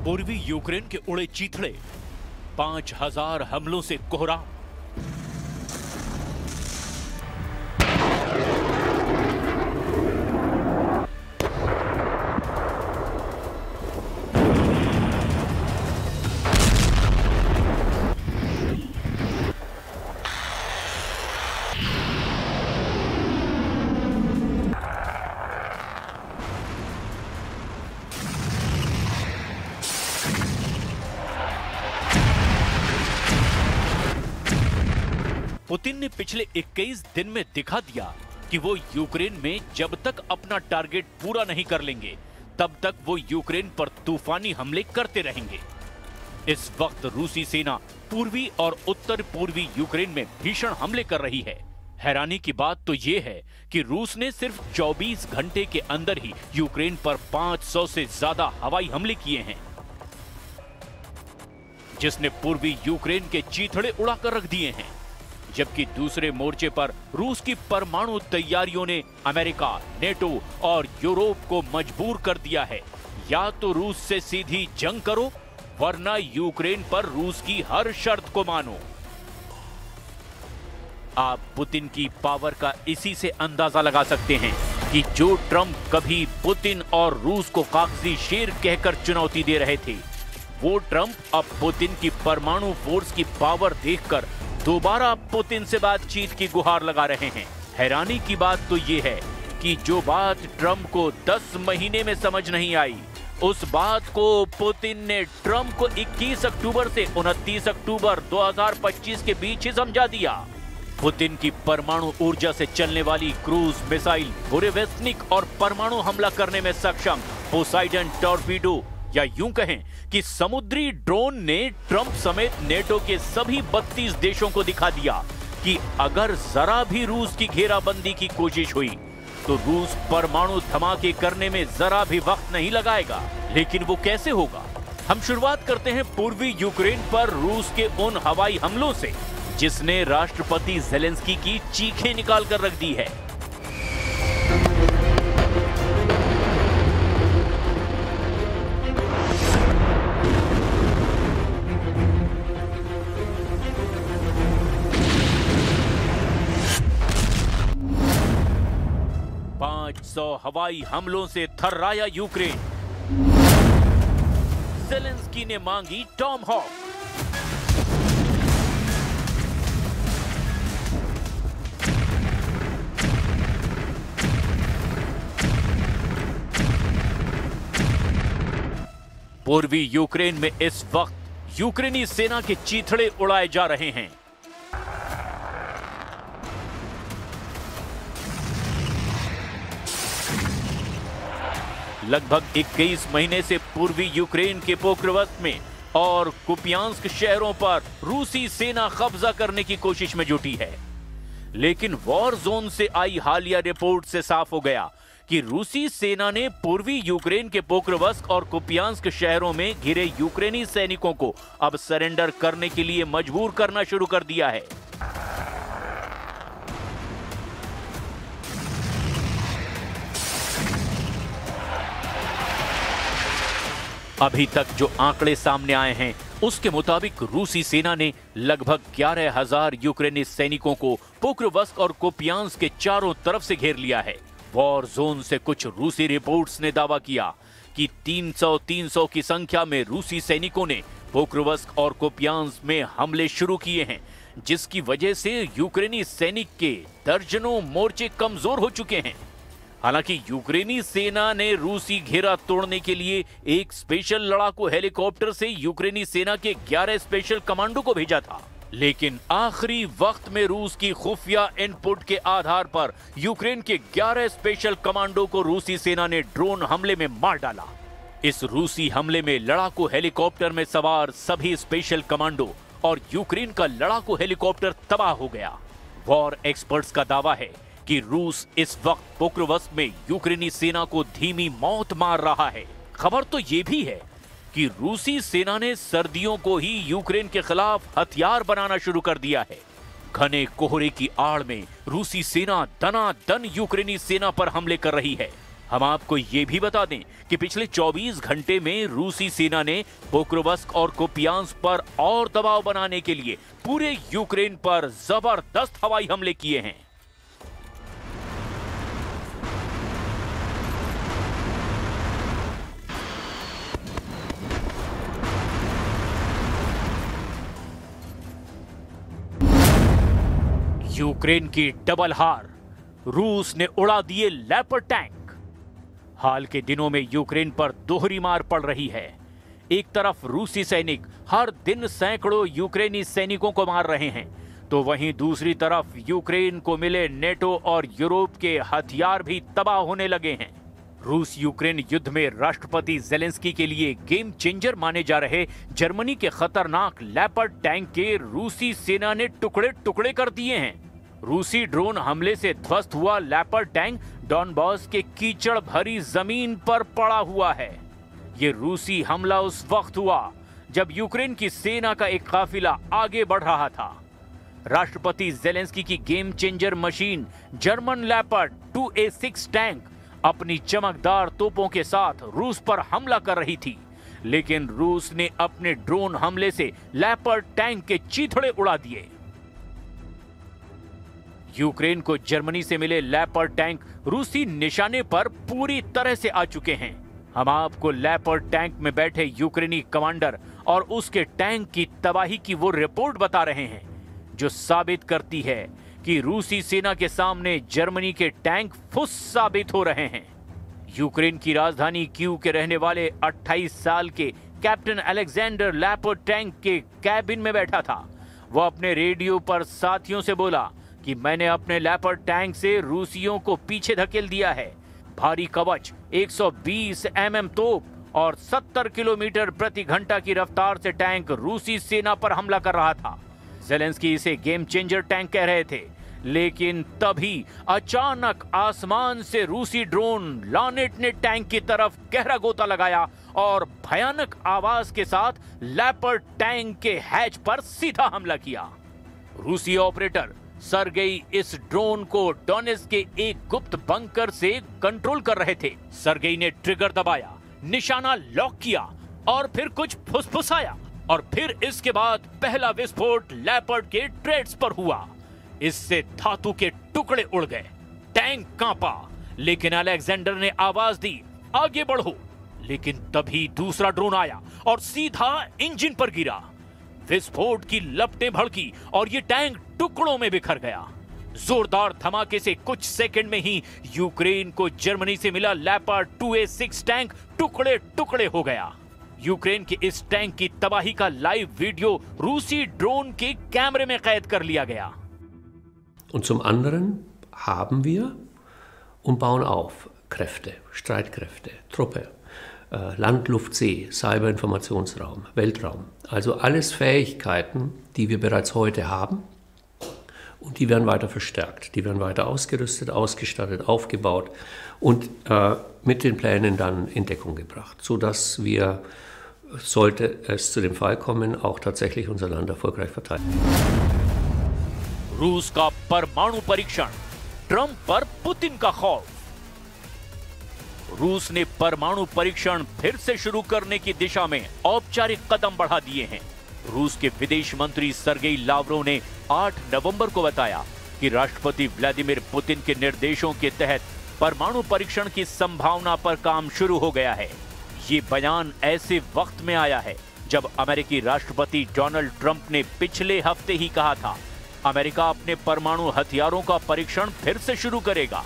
पूर्वी यूक्रेन के उड़े चीथड़े, 5000 हमलों से कोहराम। पुतिन ने पिछले 21 दिन में दिखा दिया कि वो यूक्रेन में जब तक अपना टारगेट पूरा नहीं कर लेंगे तब तक वो यूक्रेन पर तूफानी हमले करते रहेंगे। इस वक्त रूसी सेना पूर्वी और उत्तर पूर्वी यूक्रेन में भीषण हमले कर रही है। हैरानी की बात तो ये है कि रूस ने सिर्फ 24 घंटे के अंदर ही यूक्रेन पर 500 से ज्यादा हवाई हमले किए हैं, जिसने पूर्वी यूक्रेन के चीथड़े उड़ाकर रख दिए हैं। जबकि दूसरे मोर्चे पर रूस की परमाणु तैयारियों ने अमेरिका, नेटो और यूरोप को मजबूर कर दिया है, या तो रूस से सीधी जंग करो वरना यूक्रेन पर रूस की हर शर्त को मानो। आप पुतिन की पावर का इसी से अंदाजा लगा सकते हैं कि जो ट्रंप कभी पुतिन और रूस को कागजी शेर कहकर चुनौती दे रहे थे, वो ट्रंप अब पुतिन की परमाणु फोर्स की पावर देखकर दोबारा पुतिन से बातचीत की गुहार लगा रहे हैं। हैरानी की बात तो ये है कि जो बात ट्रंप को 10 महीने में समझ नहीं आई, उस बात को पुतिन ने ट्रंप को 21 अक्टूबर से 29 अक्टूबर 2025 के बीच ही समझा दिया। पुतिन की परमाणु ऊर्जा से चलने वाली क्रूज मिसाइल बुरेवेस्निक और परमाणु हमला करने में सक्षम पोसाइडन टॉर्पीडो, या यूं कहें कि समुद्री ड्रोन ने ट्रंप समेत नेटो के सभी 32 देशों को दिखा दिया कि अगर जरा भी रूस की घेराबंदी की कोशिश हुई तो रूस परमाणु धमाके करने में जरा भी वक्त नहीं लगाएगा। लेकिन वो कैसे होगा? हम शुरुआत करते हैं पूर्वी यूक्रेन पर रूस के उन हवाई हमलों से जिसने राष्ट्रपति ज़ेलेंस्की की चीखें निकाल कर रख दी है। हवाई हमलों से थर्राया यूक्रेन। ज़ेलेंस्की ने मांगी टॉम हॉक। पूर्वी यूक्रेन में इस वक्त यूक्रेनी सेना के चीथड़े उड़ाए जा रहे हैं। लगभग 21 महीने से पूर्वी यूक्रेन के पोक्रोवस्क में और कुपियांस्क शहरों पर रूसी सेना कब्जा करने की कोशिश में जुटी है। लेकिन वॉर जोन से आई हालिया रिपोर्ट से साफ हो गया कि रूसी सेना ने पूर्वी यूक्रेन के पोक्रोवस्क और कुपियांस्क शहरों में घिरे यूक्रेनी सैनिकों को अब सरेंडर करने के लिए मजबूर करना शुरू कर दिया है। अभी तक जो आंकड़े सामने आए हैं उसके मुताबिक रूसी सेना ने लगभग 11,000 यूक्रेनी सैनिकों को पोक्रोवस्क और कुपियांस्क के चारों तरफ से घेर लिया है। वॉर जोन से कुछ रूसी रिपोर्ट्स ने दावा किया कि 300 की संख्या में रूसी सैनिकों ने पोक्रोवस्क और कुपियांस्क में हमले शुरू किए हैं, जिसकी वजह से यूक्रेनी सैनिक के दर्जनों मोर्चे कमजोर हो चुके हैं। हालांकि यूक्रेनी सेना ने रूसी घेरा तोड़ने के लिए एक स्पेशल लड़ाकू हेलीकॉप्टर से यूक्रेनी सेना के 11 स्पेशल कमांडो को भेजा था, लेकिन आखिरी वक्त में रूस की खुफिया इनपुट के आधार पर यूक्रेन के 11 स्पेशल कमांडो को रूसी सेना ने ड्रोन हमले में मार डाला। इस रूसी हमले में लड़ाकू हेलीकॉप्टर में सवार सभी स्पेशल कमांडो और यूक्रेन का लड़ाकू हेलीकॉप्टर तबाह हो गया। वॉर एक्सपर्ट्स का दावा है कि रूस इस वक्त पोक्रोवस्क में यूक्रेनी सेना को धीमी मौत मार रहा है। खबर तो यह भी है कि रूसी सेना ने सर्दियों को ही यूक्रेन के खिलाफ हथियार बनाना शुरू कर दिया है। घने कोहरे की आड़ में रूसी सेना दनादन यूक्रेनी सेना पर हमले कर रही है। हम आपको ये भी बता दें कि पिछले 24 घंटे में रूसी सेना ने पोक्रोवस्क और कुपियांस्क पर और दबाव बनाने के लिए पूरे यूक्रेन पर जबरदस्त हवाई हमले किए हैं। यूक्रेन की डबल हार, रूस ने उड़ा दिए लेपर्ड टैंक। हाल के दिनों में यूक्रेन पर दोहरी मार पड़ रही है। एक तरफ रूसी सैनिक हर दिन सैकड़ों यूक्रेनी सैनिकों को मार रहे हैं, तो वहीं दूसरी तरफ यूक्रेन को मिले नेटो और यूरोप के हथियार भी तबाह होने लगे हैं। रूस यूक्रेन युद्ध में राष्ट्रपति जेलेंस्की के लिए गेम चेंजर माने जा रहे जर्मनी के खतरनाक लेपर्ड टैंक के रूसी सेना ने टुकड़े टुकड़े कर दिए हैं। रूसी ड्रोन हमले से ध्वस्त हुआ लेपर्ड टैंक डॉनबॉस के कीचड़ भरी जमीन पर पड़ा हुआ है। ये रूसी हमला उस वक्त हुआ जब यूक्रेन की सेना का एक काफिला आगे बढ़ रहा था। राष्ट्रपति जेलेंस्की की game changer machine German leopard 2A6 tank अपनी चमकदार तोपों के साथ रूस पर हमला कर रही थी, लेकिन रूस ने अपने ड्रोन हमले से लेपर्ड टैंक के चीथड़े उड़ा दिए। यूक्रेन को जर्मनी से मिले लेपर्ड टैंक रूसी निशाने पर पूरी तरह से आ चुके हैं। हम आपको लेपर्ड टैंक में बैठे यूक्रेनी कमांडर और उसके टैंक की तबाही की वो रिपोर्ट बता रहे हैं जो साबित करती है कि रूसी सेना के सामने जर्मनी के टैंक फुस साबित हो रहे हैं। यूक्रेन की राजधानी कीव के रहने वाले 28 साल के कैप्टन अलेक्जेंडर लेपर्ड टैंक के कैबिन में बैठा था। वह अपने रेडियो पर साथियों से बोला कि मैंने अपने लेपर्ड टैंक से रूसियों को पीछे धकेल दिया है। भारी कवच, 120 mm तोप और 70 किलोमीटर प्रति घंटा की रफ्तार से टैंक रूसी सेना पर हमला कर रहा था। जेलेंस्की इसे गेम चेंजर टैंक कह रहे थे, लेकिन तभी अचानक आसमान से रूसी ड्रोन लॉनेट ने टैंक की तरफ गहरा गोता लगाया और भयानक आवाज के साथ लेपर्ड टैंक के हैच पर सीधा हमला किया। रूसी ऑपरेटर सर्गेई इस ड्रोन को डोनेट्स्क के एक गुप्त बंकर से कंट्रोल कर रहे थे। सर्गेई ने ट्रिगर दबाया, निशाना लॉक किया और फिर कुछ फुसफुसाया और फिर इसके बाद पहला विस्फोट लेपर्ड के ट्रेड्स पर हुआ। इससे धातु के टुकड़े उड़ गए, टैंक कांपा, लेकिन अलेक्जेंडर ने आवाज दी, आगे बढ़ो। लेकिन तभी दूसरा ड्रोन आया और सीधा इंजन पर गिरा। विस्फोट की लपटें भड़की और ये टैंक टुकड़ों में बिखर गया। जोरदार धमाके से कुछ सेकंड में ही यूक्रेन को जर्मनी से मिला लेपर्ड 2A6 टैंक टुकड़े टुकड़े हो गया। यूक्रेन के इस टैंक की तबाही का लाइव वीडियो रूसी ड्रोन के कैमरे में कैद कर लिया गया। Und zum anderen haben wir und bauen auf Kräfte, Streitkräfte, Truppe, Land, Luft, See, Cyberinformationsraum, Weltraum. Also alles Fähigkeiten, die wir bereits heute haben und die werden weiter verstärkt. Die werden weiter ausgerüstet, ausgestattet, aufgebaut und mit den Plänen dann in Deckung gebracht, sodass wir, sollte es zu dem Fall kommen, auch tatsächlich unser Land erfolgreich verteidigen. रूस का परमाणु परीक्षण, Trump पर Putin का खौफ। रूस ने परमाणु परीक्षण फिर से शुरू करने की दिशा में औपचारिक कदम बढ़ा दिए हैं। रूस के विदेश मंत्री सर्गेई लावरोव ने 8 नवंबर को बताया कि राष्ट्रपति व्लादिमीर पुतिन के निर्देशों के तहत परमाणु परीक्षण की संभावना पर काम शुरू हो गया है। ये बयान ऐसे वक्त में आया है जब अमेरिकी राष्ट्रपति डोनाल्ड ट्रंप ने पिछले हफ्ते ही कहा था अमेरिका अपने परमाणु हथियारों का परीक्षण फिर से शुरू करेगा।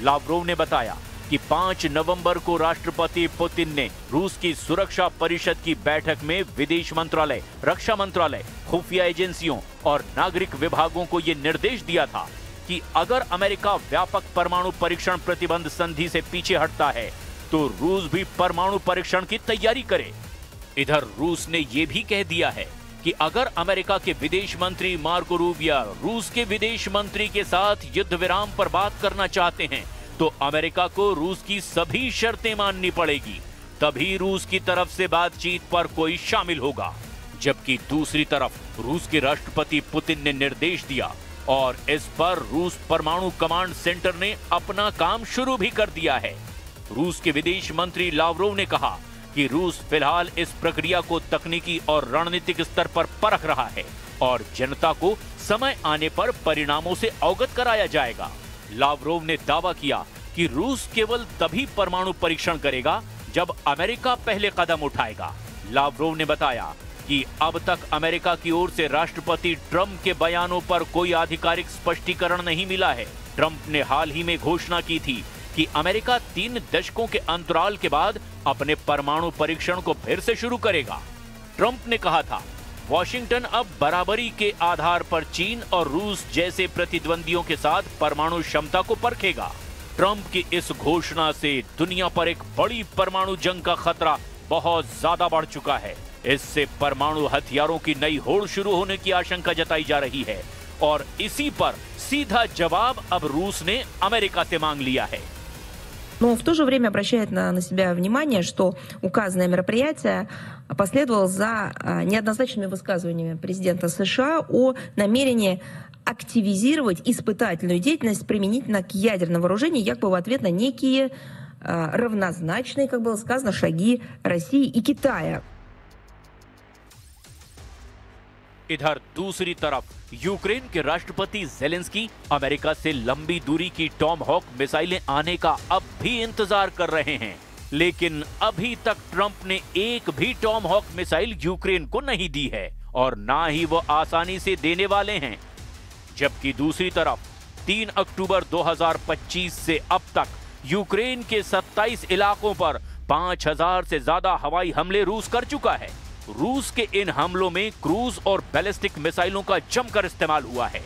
लावरोव ने बताया कि 5 नवंबर को राष्ट्रपति पुतिन ने रूस की सुरक्षा परिषद की बैठक में विदेश मंत्रालय, रक्षा मंत्रालय, खुफिया एजेंसियों और नागरिक विभागों को यह निर्देश दिया था कि अगर अमेरिका व्यापक परमाणु परीक्षण प्रतिबंध संधि से पीछे हटता है तो रूस भी परमाणु परीक्षण की तैयारी करे। इधर रूस ने यह भी कह दिया है कि अगर अमेरिका के विदेश मंत्री मार्को रूबियो रूस के विदेश मंत्री के साथ युद्ध विराम पर बात करना चाहते हैं तो अमेरिका को रूस की सभी शर्तें माननी पड़ेगी, तभी रूस की तरफ से बातचीत पर कोई शामिल होगा। जबकि दूसरी तरफ रूस के राष्ट्रपति पुतिन ने निर्देश दिया और इस पर रूस परमाणु कमांड सेंटर ने अपना काम शुरू भी कर दिया है। रूस के विदेश मंत्री लावरोव ने कहा कि रूस फिलहाल इस प्रक्रिया को तकनीकी और रणनीतिक स्तर पर परख रहा है और जनता को समय आने पर परिणामों से अवगत कराया जाएगा। लावरोव ने दावा किया कि रूस केवल तभी परमाणु परीक्षण करेगा जब अमेरिका पहले कदम उठाएगा। लावरोव ने बताया कि अब तक अमेरिका की ओर से राष्ट्रपति ट्रंप के बयानों पर कोई आधिकारिक स्पष्टीकरण नहीं मिला है। ट्रंप ने हाल ही में घोषणा की थी कि अमेरिका 3 दशकों के अंतराल के बाद अपने परमाणु परीक्षण को फिर से शुरू करेगा। ट्रंप ने कहा था, वॉशिंगटन अब बराबरी के आधार पर चीन और रूस जैसे प्रतिद्वंदियों के साथ परमाणु क्षमता को परखेगा। ट्रंप की इस घोषणा से दुनिया पर एक बड़ी परमाणु जंग का खतरा बहुत ज्यादा बढ़ चुका है। इससे परमाणु हथियारों की नई होड़ शुरू होने की आशंका जताई जा रही है और इसी पर सीधा जवाब अब रूस ने अमेरिका से मांग लिया है। Но в то же время обращает на себя внимание, что указанное мероприятие последовало за неоднозначными высказываниями президента США о намерении активизировать испытательную деятельность применительно к ядерному вооружению, якобы в ответ на некие равнозначные, как было сказано, шаги России и Китая. इधर दूसरी तरफ यूक्रेन के राष्ट्रपति जेलेंस्की अमेरिका से लंबी दूरी की टॉमहॉक मिसाइलें आने का अब भी इंतजार कर रहे हैं, लेकिन अभी तक ट्रंप ने एक भी टॉमहॉक मिसाइल यूक्रेन को नहीं दी है और ना ही वो आसानी से देने वाले हैं। जबकि दूसरी तरफ 3 अक्टूबर 2025 से अब तक यूक्रेन के 27 इलाकों पर 5000 से ज्यादा हवाई हमले रूस कर चुका है। रूस के इन हमलों में क्रूज और बैलिस्टिक मिसाइलों का जमकर इस्तेमाल हुआ है।